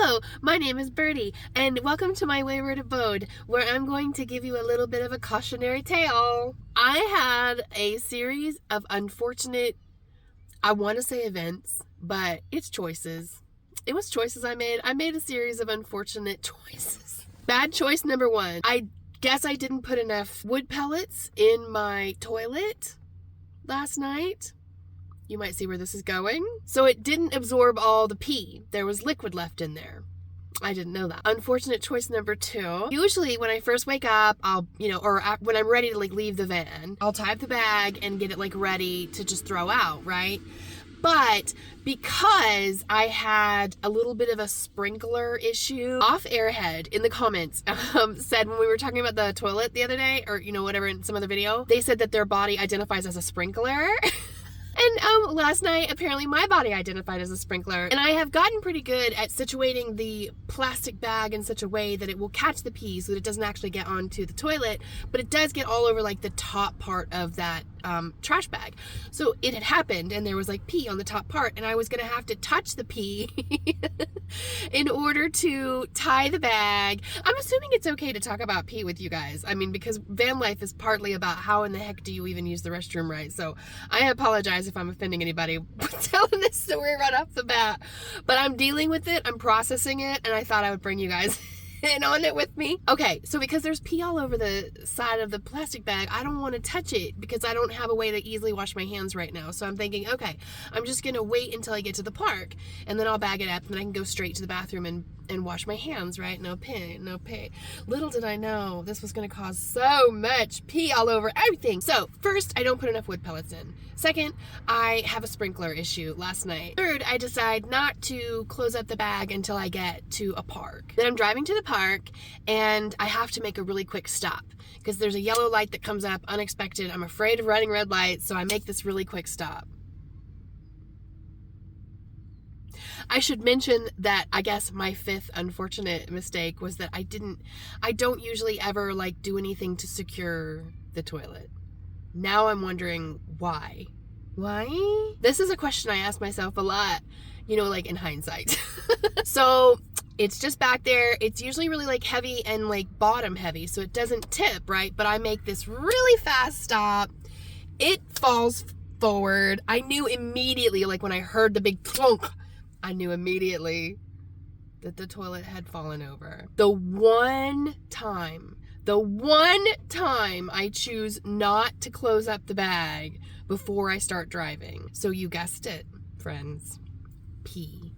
Hello, my name is Birdie, and welcome to my wayward abode, where I'm going to give you a little bit of a cautionary tale. I had a series of unfortunate, I want to say events, but it's choices. It was choices I made. I made a series of unfortunate choices. Bad choice number one. I guess I didn't put enough wood pellets in my toilet last night. You might see where this is going. So it didn't absorb all the pee. There was liquid left in there. I didn't know that. Unfortunate choice number two. Usually when I first wake up, I'll, or when I'm ready to leave the van, I'll tie up the bag and get it ready to just throw out, right? But because I had a little bit of a sprinkler issue, Off Airhead in the comments said when we were talking about the toilet the other day, or whatever in some other video, they said that their body identifies as a sprinkler. And last night, apparently my body identified as a sprinkler, and I have gotten pretty good at situating the plastic bag in such a way that it will catch the pee so that it doesn't actually get onto the toilet, but it does get all over the top part of that trash bag. So it had happened, and there was pee on the top part, and I was gonna have to touch the pee in order to tie the bag. I'm assuming it's okay to talk about pee with you guys. I mean, because van life is partly about how in the heck do you even use the restroom right. So I apologize if I'm offending anybody telling this story right off the bat, but I'm dealing with it, I'm processing it, and I thought I would bring you guys in on it with me. Okay, so because there's pee all over the side of the plastic bag, I don't want to touch it because I don't have a way to easily wash my hands right now. So I'm thinking, okay, I'm just gonna wait until I get to the park, and then I'll bag it up, and then I can go straight to the bathroom and wash my hands, right? No pee, no pee. Little did I know this was gonna cause so much pee all over everything. So first, I don't put enough wood pellets in. Second, I have a sprinkler issue last night. Third, I decide not to close up the bag until I get to a park. Then I'm driving to the park, and I have to make a really quick stop because there's a yellow light that comes up unexpected. I'm afraid of running red lights, so I make this really quick stop. I should mention that I guess my fifth unfortunate mistake was that I don't usually ever do anything to secure the toilet. Now I'm wondering why. Why? This is a question I ask myself a lot, in hindsight. So it's just back there. It's usually really heavy and bottom heavy, so it doesn't tip, right? But I make this really fast stop. It falls forward. I knew immediately, when I heard the big clunk, I knew immediately that the toilet had fallen over. The one time I choose not to close up the bag before I start driving. So you guessed it, friends. Pee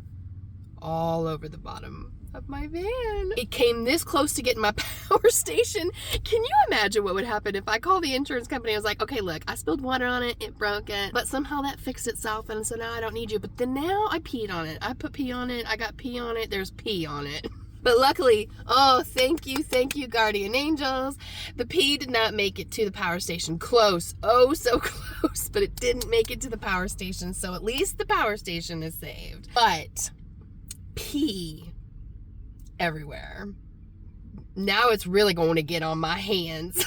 all over the bottom of my van. It came this close to getting my power station. Can you imagine what would happen if I called the insurance company? I was like, okay, look, I spilled water on it, it broke it, but somehow that fixed itself, and so now I don't need you. But then now I peed on it. I put pee on it, I got pee on it, there's pee on it. But luckily, oh, thank you, guardian angels. The pee did not make it to the power station. Close, oh, so close, but it didn't make it to the power station, so at least the power station is saved. But pee everywhere. Now it's really going to get on my hands.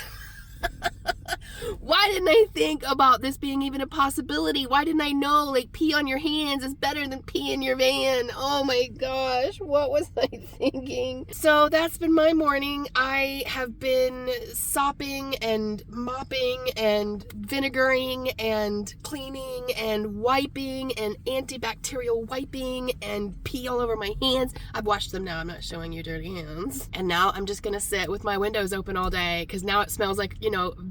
Why didn't I think about this being even a possibility? Why didn't I know pee on your hands is better than pee in your van? Oh my gosh, what was I thinking? So that's been my morning. I have been sopping and mopping and vinegaring and cleaning and wiping and antibacterial wiping and pee all over my hands. I've washed them now. I'm not showing you dirty hands. And now I'm just gonna sit with my windows open all day because now it smells like,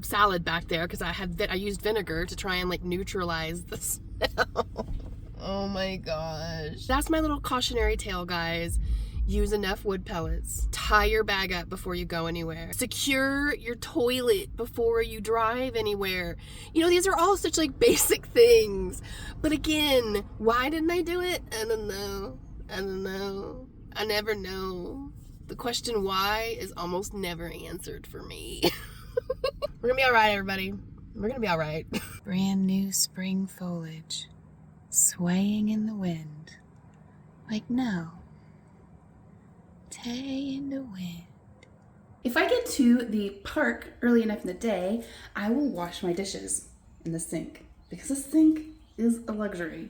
salad back there because I used vinegar to try and neutralize the smell. Oh my gosh. That's my little cautionary tale, guys. Use enough wood pellets. Tie your bag up before you go anywhere. Secure your toilet before you drive anywhere. These are all such basic things. But again, why didn't I do it? I don't know. I never know. The question why is almost never answered for me. We're gonna be all right, everybody. We're gonna be all right. Brand new spring foliage swaying in the wind. No. Tay in the wind. If I get to the park early enough in the day, I will wash my dishes in the sink because the sink is a luxury.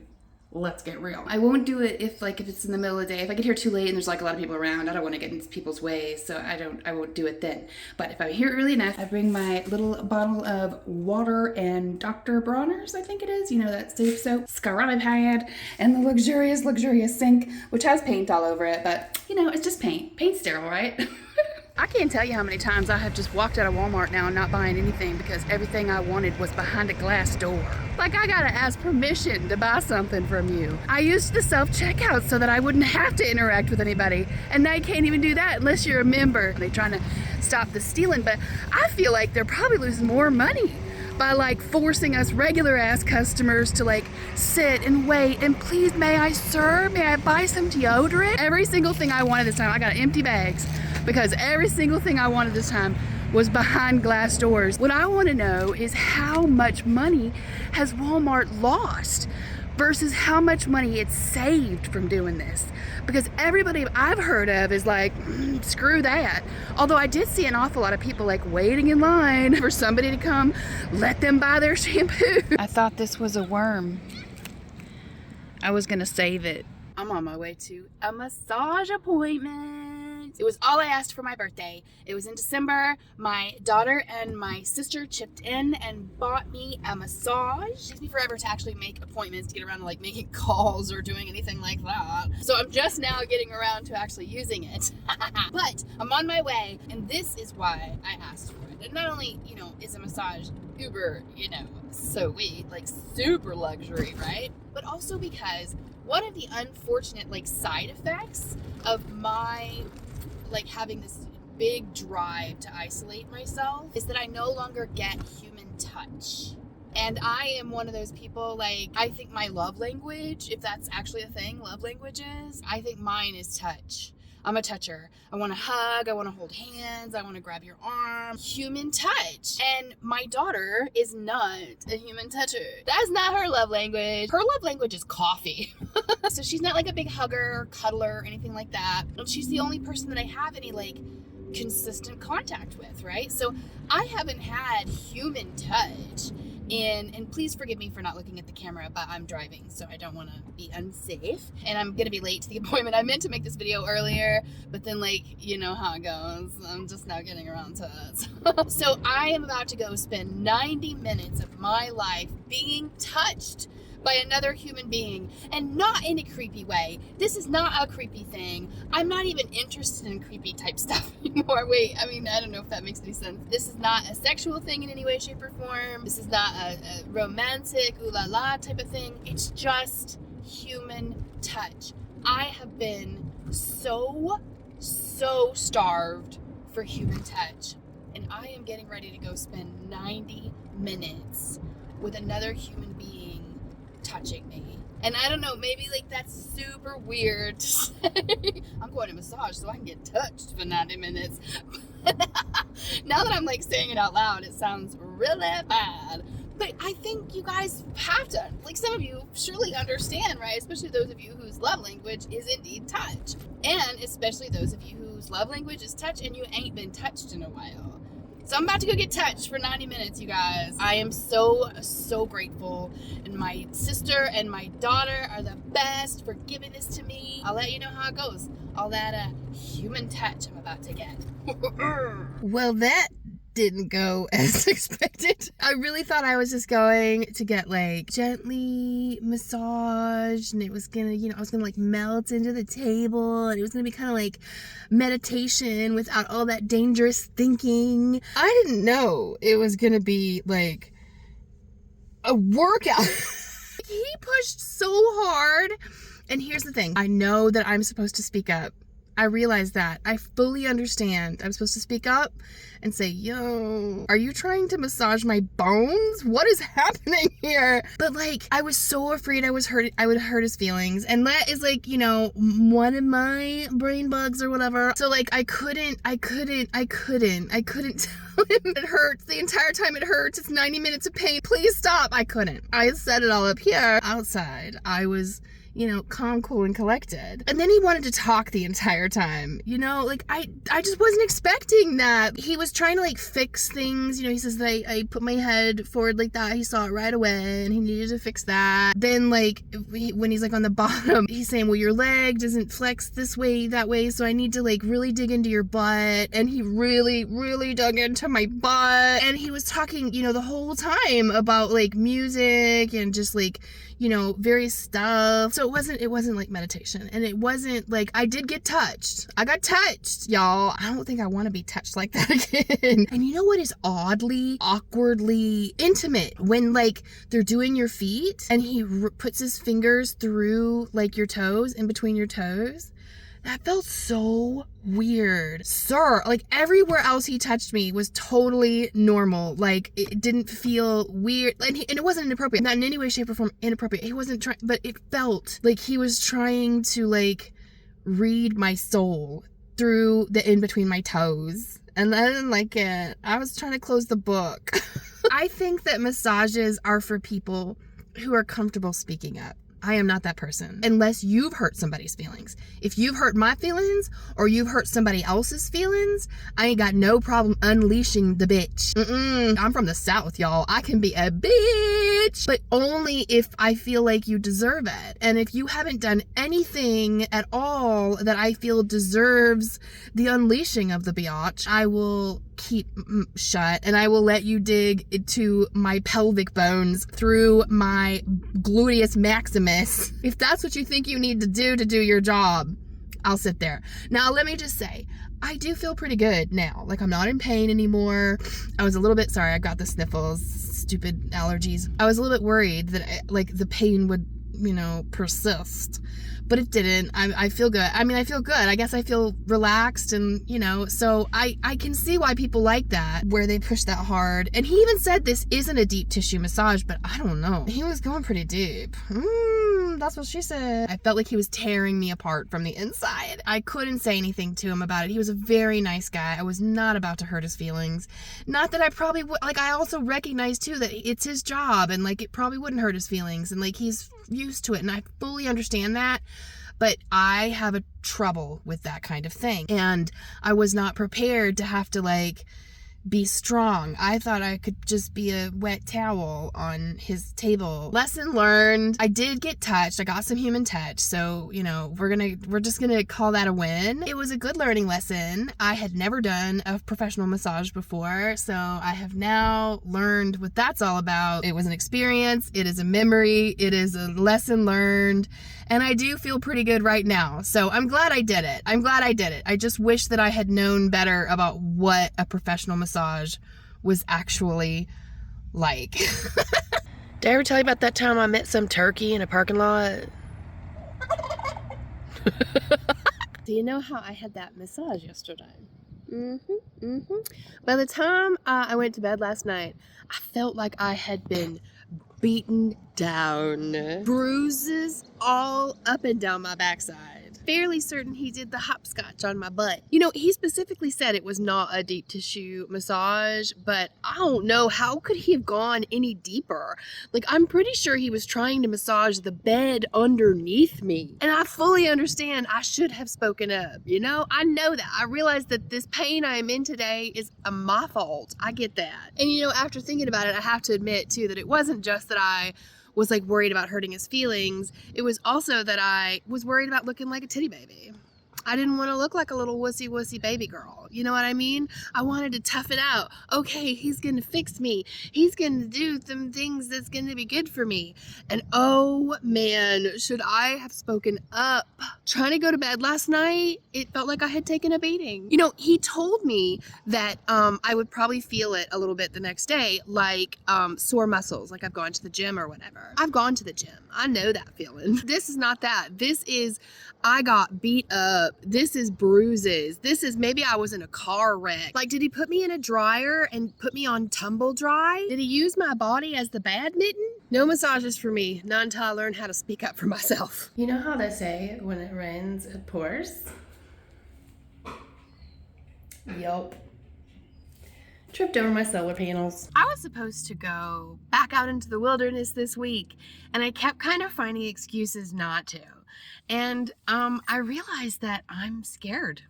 let's get real. I won't do it if it's in the middle of the day. If I get here too late and there's like a lot of people around, I don't want to get in people's way, so I won't do it then. But if I'm here early enough, I bring my little bottle of water and Dr. Bronner's, I think it is, you know, that safe soap, scrubby pad, and the luxurious sink, which has paint all over it, but you know, it's just paint. Paint's sterile, right? I can't tell you how many times I have just walked out of Walmart now and not buying anything because everything I wanted was behind a glass door. Like, I gotta ask permission to buy something from you. I used the self-checkout so that I wouldn't have to interact with anybody, and now you can't even do that unless you're a member. They're trying to stop the stealing, but I feel like they're probably losing more money by like forcing us regular ass customers to like sit and wait and please, may I buy some deodorant? Every single thing I wanted this time, I got empty bags because every single thing I wanted this time was behind glass doors. What I want to know is how much money has Walmart lost versus how much money it's saved from doing this. Because everybody I've heard of is like, screw that. Although I did see an awful lot of people like waiting in line for somebody to come let them buy their shampoo. I thought this was a worm. I was gonna save it. I'm on my way to a massage appointment. It was all I asked for my birthday. It was in December. My daughter and my sister chipped in and bought me a massage. It takes me forever to actually make appointments, to get around to like making calls or doing anything like that. So I'm just now getting around to actually using it. But I'm on my way, and this is why I asked for it. And not only, you know, is a massage uber, you know, sweet, like super luxury, right? But also because one of the unfortunate like side effects of my like having this big drive to isolate myself is that I no longer get human touch. And I am one of those people, like, I think my love language, if that's actually a thing, love languages, I think mine is touch. I'm a toucher. I want to hug. I want to hold hands. I want to grab your arm. Human touch. And my daughter is not a human toucher. That's not her love language. Her love language is coffee. So she's not like a big hugger, cuddler, or anything like that. And she's the only person that I have any like consistent contact with, right? So I haven't had human touch. And please forgive me for not looking at the camera, but I'm driving, so I don't want to be unsafe. And I'm going to be late to the appointment. I meant to make this video earlier, but then, like, you know how it goes. I'm just now getting around to it. So I am about to go spend 90 minutes of my life being touched by another human being, and not in a creepy way. This is not a creepy thing. I'm not even interested in creepy type stuff anymore. Wait, I mean, I don't know if that makes any sense. This is not a sexual thing in any way, shape, or form. This is not a romantic, ooh la la type of thing. It's just human touch. I have been so starved for human touch, and I am getting ready to go spend 90 minutes with another human being touching me. And I don't know, maybe like that's super weird to say. I'm going to massage so I can get touched for 90 minutes. Now that I'm like saying it out loud, it sounds really bad. But I think you guys have to, like, some of you surely understand, right? Especially those of you whose love language is indeed touch. And especially those of you whose love language is touch and you ain't been touched in a while. So I'm about to go get touched for 90 minutes, you guys. I am so grateful. And my sister and my daughter are the best for giving this to me. I'll let you know how it goes. All that human touch I'm about to get. Well, that didn't go as expected. I really thought I was just going to get like gently massaged, and it was gonna, you know, I was gonna like melt into the table, and it was gonna be kind of like meditation without all that dangerous thinking. I didn't know it was gonna be like a workout. He pushed so hard. And here's the thing, I know that I'm supposed to speak up. I realize that. I fully understand. I'm supposed to speak up and say, yo, are you trying to massage my bones? What is happening here? But like, I was so afraid I would hurt his feelings. And that is like, you know, one of my brain bugs or whatever. So like, I couldn't tell him it hurts. The entire time it hurts. It's 90 minutes of pain. Please stop. I couldn't. I set it all up here. Outside, I was, calm, cool, and collected. And then he wanted to talk the entire time, like I just wasn't expecting that. He was trying to like fix things, he says that I put my head forward like that. He saw it right away and he needed to fix that. Then like when he's like on the bottom, he's saying, well, your leg doesn't flex this way, that way, so I need to like really dig into your butt. And he really, really dug into my butt. And he was talking, the whole time about like music and just like, various stuff. So it wasn't like meditation. And it wasn't like, I did get touched. I got touched, y'all. I don't think I want to be touched like that again. And you know what is oddly, awkwardly intimate? When like they're doing your feet and he puts his fingers through like your toes, in between your toes. That felt so weird. Sir, like everywhere else he touched me was totally normal. Like it didn't feel weird. And it wasn't inappropriate. Not in any way, shape, or form inappropriate. He wasn't trying, but it felt like he was trying to like read my soul through the in between my toes. And I didn't like it. I was trying to close the book. I think that massages are for people who are comfortable speaking up. I am not that person. Unless you've hurt somebody's feelings. If you've hurt my feelings or you've hurt somebody else's feelings, I ain't got no problem unleashing the bitch. I'm from the South, y'all. I can be a bitch, but only if I feel like you deserve it. And if you haven't done anything at all that I feel deserves the unleashing of the biatch, I will keep shut and I will let you dig into my pelvic bones through my gluteus maximus. If that's what you think you need to do your job, I'll sit there. Now, let me just say, I do feel pretty good now. Like, I'm not in pain anymore. I was a little bit, sorry, I got the sniffles, stupid allergies. I was a little bit worried that like the pain would, persist. But it didn't. I feel good. I mean, I feel good. I guess I feel relaxed and, so I can see why people like that, where they push that hard. And he even said this isn't a deep tissue massage, but I don't know. He was going pretty deep. That's what she said. I felt like he was tearing me apart from the inside. I couldn't say anything to him about it. He was a very nice guy. I was not about to hurt his feelings. Not that I probably would, like, I also recognize too that it's his job and like it probably wouldn't hurt his feelings and like he's used to it and I fully understand that. But I have a trouble with that kind of thing. And I was not prepared to have to like be strong. I thought I could just be a wet towel on his table. Lesson learned. I did get touched. I got some human touch. So, we're just gonna call that a win. It was a good learning lesson. I had never done a professional massage before, so I have now learned what that's all about. It was an experience. It is a memory. It is a lesson learned. And I do feel pretty good right now. So I'm glad I did it. I just wish that I had known better about what a professional massage was actually like. Did I ever tell you about that time I met some turkey in a parking lot? Do you know how I had that massage yesterday? By the time I went to bed last night, I felt like I had been beaten down. Bruises all up and down my backside. Fairly certain he did the hopscotch on my butt. He specifically said it was not a deep tissue massage, but I don't know, how could he have gone any deeper? Like, I'm pretty sure he was trying to massage the bed underneath me. And I fully understand I should have spoken up, I know that. I realize that this pain I am in today is my fault. I get that. And after thinking about it, I have to admit too that it wasn't just that I was like worried about hurting his feelings. It was also that I was worried about looking like a titty baby. I didn't want to look like a little wussy baby girl. You know what I mean? I wanted to tough it out. Okay, he's going to fix me. He's going to do some things that's going to be good for me. And oh man, should I have spoken up? Trying to go to bed last night, it felt like I had taken a beating. He told me that I would probably feel it a little bit the next day, like sore muscles, like I've gone to the gym or whatever. I've gone to the gym. I know that feeling. This is not that. This is, I got beat up. This is bruises. This is, maybe I was in a car wreck. Like, did he put me in a dryer and put me on tumble dry? Did he use my body as the badminton? No massages for me, not until I learn how to speak up for myself. You know how they say when it rains, it pours? Yup. Tripped over my solar panels. I was supposed to go back out into the wilderness this week, and I kept kind of finding excuses not to. And I realized that I'm scared.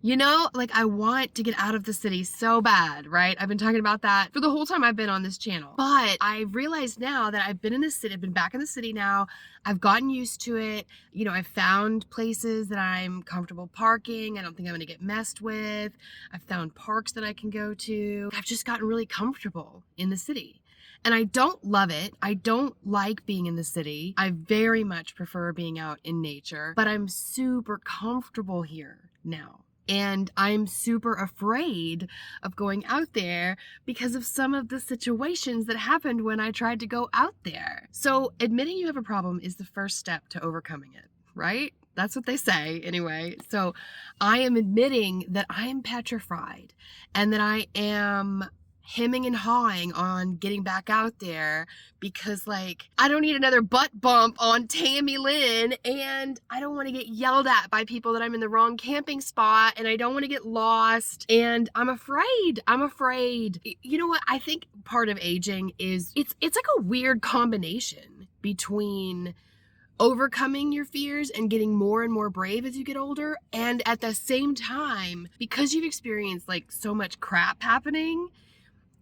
You know, like I want to get out of the city so bad, right? I've been talking about that for the whole time I've been on this channel. But I realized now that I've been in the city, I've been back in the city now. I've gotten used to it. You know, I've found places that I'm comfortable parking. I don't think I'm gonna get messed with. I've found parks that I can go to. I've just gotten really comfortable in the city. And I don't love it. I don't like being in the city. I very much prefer being out in nature, but I'm super comfortable here now. And I'm super afraid of going out there because of some of the situations that happened when I tried to go out there. So admitting you have a problem is the first step to overcoming it, right? That's what they say anyway. So I am admitting that I am petrified and that I am hemming and hawing on getting back out there because, like, I don't need another butt bump on Tammy Lynn, and I don't want to get yelled at by people that I'm in the wrong camping spot, and I don't want to get lost, and I'm afraid. You know what? I think part of aging is it's like a weird combination between overcoming your fears and getting more and more brave as you get older, and at the same time, because you've experienced like so much crap happening,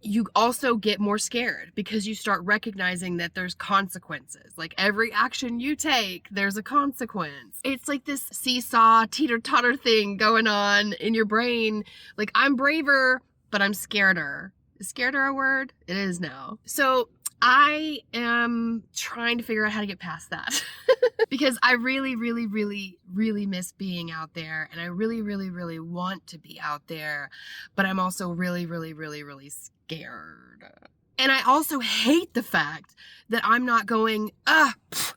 you also get more scared because you start recognizing that there's consequences. Like every action you take, there's a consequence. It's like this seesaw, teeter-totter thing going on in your brain. Like, I'm braver, but I'm scareder. Is scareder a word? It is now. So I am trying to figure out how to get past that because I really, really, really, really miss being out there, and I really, really, really want to be out there, but I'm also really, really, really, really scared. And I also hate the fact that I'm not going,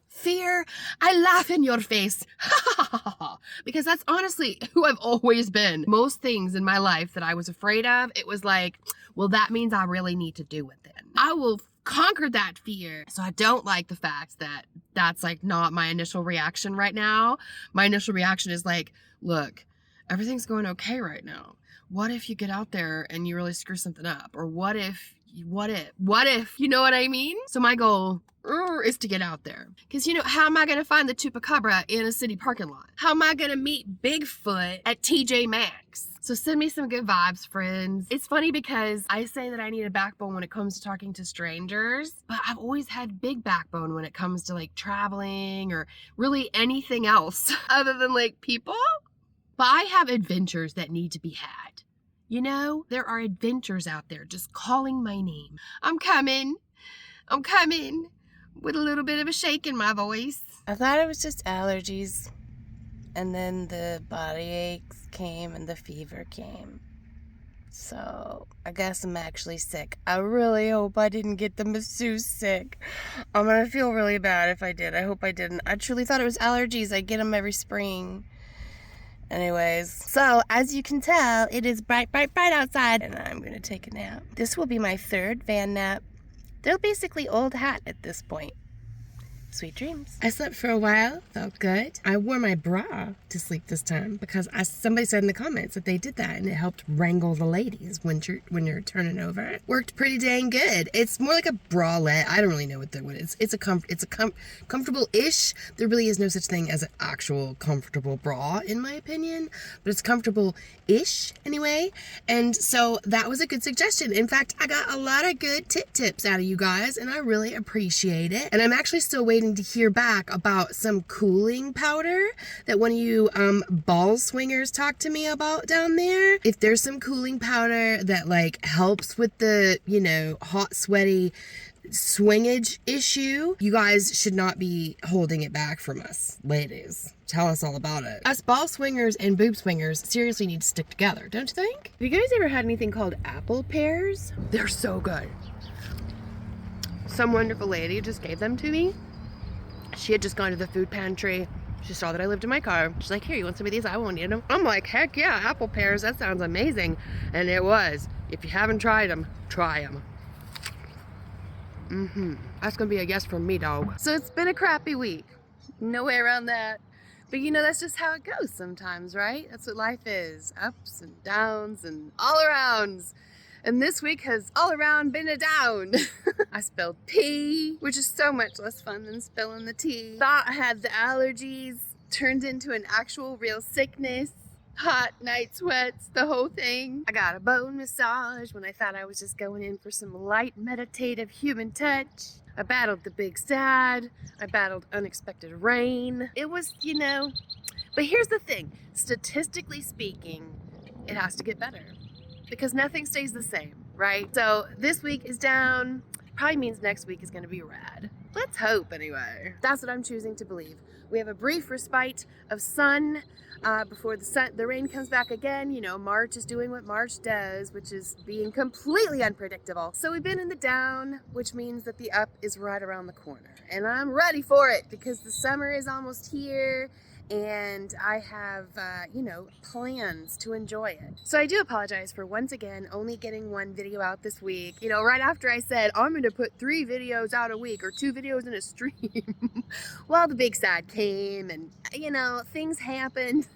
fear, I laugh in your face, because that's honestly who I've always been. Most things in my life that I was afraid of, it was like, well, that means I really need to do it then. I will conquer that fear. So I don't like the fact that that's like not my initial reaction right now. My initial reaction is like, look, everything's going okay right now. What if you get out there and you really screw something up? Or what if, you know what I mean? So my goal is to get out there. Because, you know, how am I going to find the chupacabra in a city parking lot? How am I going to meet Bigfoot at TJ Maxx? So send me some good vibes, friends. It's funny because I say that I need a backbone when it comes to talking to strangers, but I've always had big backbone when it comes to like traveling or really anything else other than like people. But I have adventures that need to be had. You know, there are adventures out there just calling my name. I'm coming with a little bit of a shake in my voice. I thought it was just allergies, and then the body aches came and the fever came. So I guess I'm actually sick. I really hope I didn't get the masseuse sick. I'm gonna feel really bad if I did. I hope I didn't. I truly thought it was allergies. I get them every spring. Anyways, so as you can tell, it is bright, bright, bright outside, and I'm gonna take a nap. This will be my third van nap. They're basically old hat at this point. Sweet dreams. I slept for a while, felt good. I wore my bra to sleep this time because somebody said in the comments that they did that and it helped wrangle the ladies when you're turning over. It worked pretty dang good. It's more like a bralette. I don't really know what it is. It's comfortable-ish. There really is no such thing as an actual comfortable bra in my opinion, but it's comfortable-ish anyway. And so that was a good suggestion. In fact, I got a lot of good tips out of you guys and I really appreciate it. And I'm actually still waiting to hear back about some cooling powder that one of you ball swingers talked to me about down there. If there's some cooling powder that like helps with the, you know, hot, sweaty swingage issue, you guys should not be holding it back from us, ladies. Tell us all about it. Us ball swingers and boob swingers seriously need to stick together, don't you think? Have you guys ever had anything called apple pears? They're so good. Some wonderful lady just gave them to me. She had just gone to the food pantry. She saw that I lived in my car. She's like, here, you want some of these? I won't eat them. I'm like, heck yeah, apple pears. That sounds amazing. And it was. If you haven't tried them, try them. That's going to be a yes from me, dog. So it's been a crappy week. No way around that. But you know, that's just how it goes sometimes, right? That's what life is. Ups and downs and all arounds. And this week has all around been a down. I spilled pee, which is so much less fun than spilling the tea. Thought I had the allergies, turned into an actual real sickness. Hot night sweats, the whole thing. I got a bone massage when I thought I was just going in for some light meditative human touch. I battled the big sad. I battled unexpected rain. It was, but here's the thing. Statistically speaking, it has to get better because nothing stays the same, right? So this week is down. Probably means next week is going to be rad. Let's hope anyway. That's what I'm choosing to believe. We have a brief respite of sun before the rain comes back again. March is doing what March does, which is being completely unpredictable. So we've been in the down, which means that the up is right around the corner. And I'm ready for it because the summer is almost here. And I have, plans to enjoy it. So I do apologize for once again only getting one video out this week. Right after I said I'm going to put 3 videos out a week or 2 videos in a stream. Well, the big sad came and, things happened.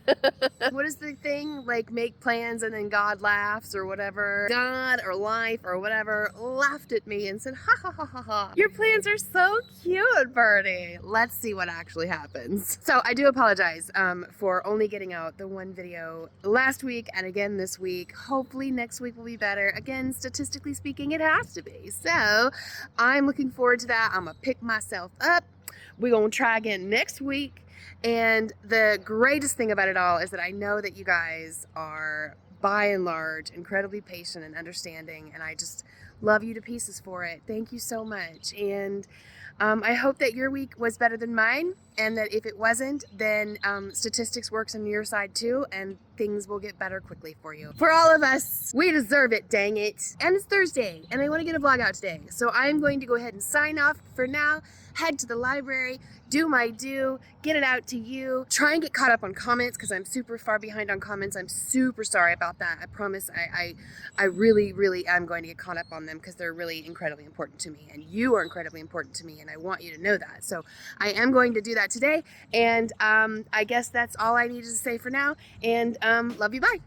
What is the thing? Like make plans and then God laughs or whatever. God or life or whatever laughed at me and said, ha ha ha ha ha. Your plans are so cute, Birdie. Let's see what actually happens. So I do apologize for only getting out the one video last week and again this week. Hopefully next week will be better. Again, statistically speaking, it has to be. So I'm looking forward to that. I'm gonna pick myself up. We're gonna try again next week. And the greatest thing about it all is that I know that you guys are by and large incredibly patient and understanding, and I just love you to pieces for it. Thank you so much. And I hope that your week was better than mine, and that if it wasn't, then statistics works on your side too, and things will get better quickly for you. For all of us, we deserve it, dang it. And it's Thursday, and I want to get a vlog out today. So I'm going to go ahead and sign off for now, head to the library, do my due, get it out to you, try and get caught up on comments because I'm super far behind on comments. I'm super sorry about that. I promise I really, really am going to get caught up on them because they're really incredibly important to me, and you are incredibly important to me, and I want you to know that. So I am going to do that today, and I guess that's all I needed to say for now, and love you, bye.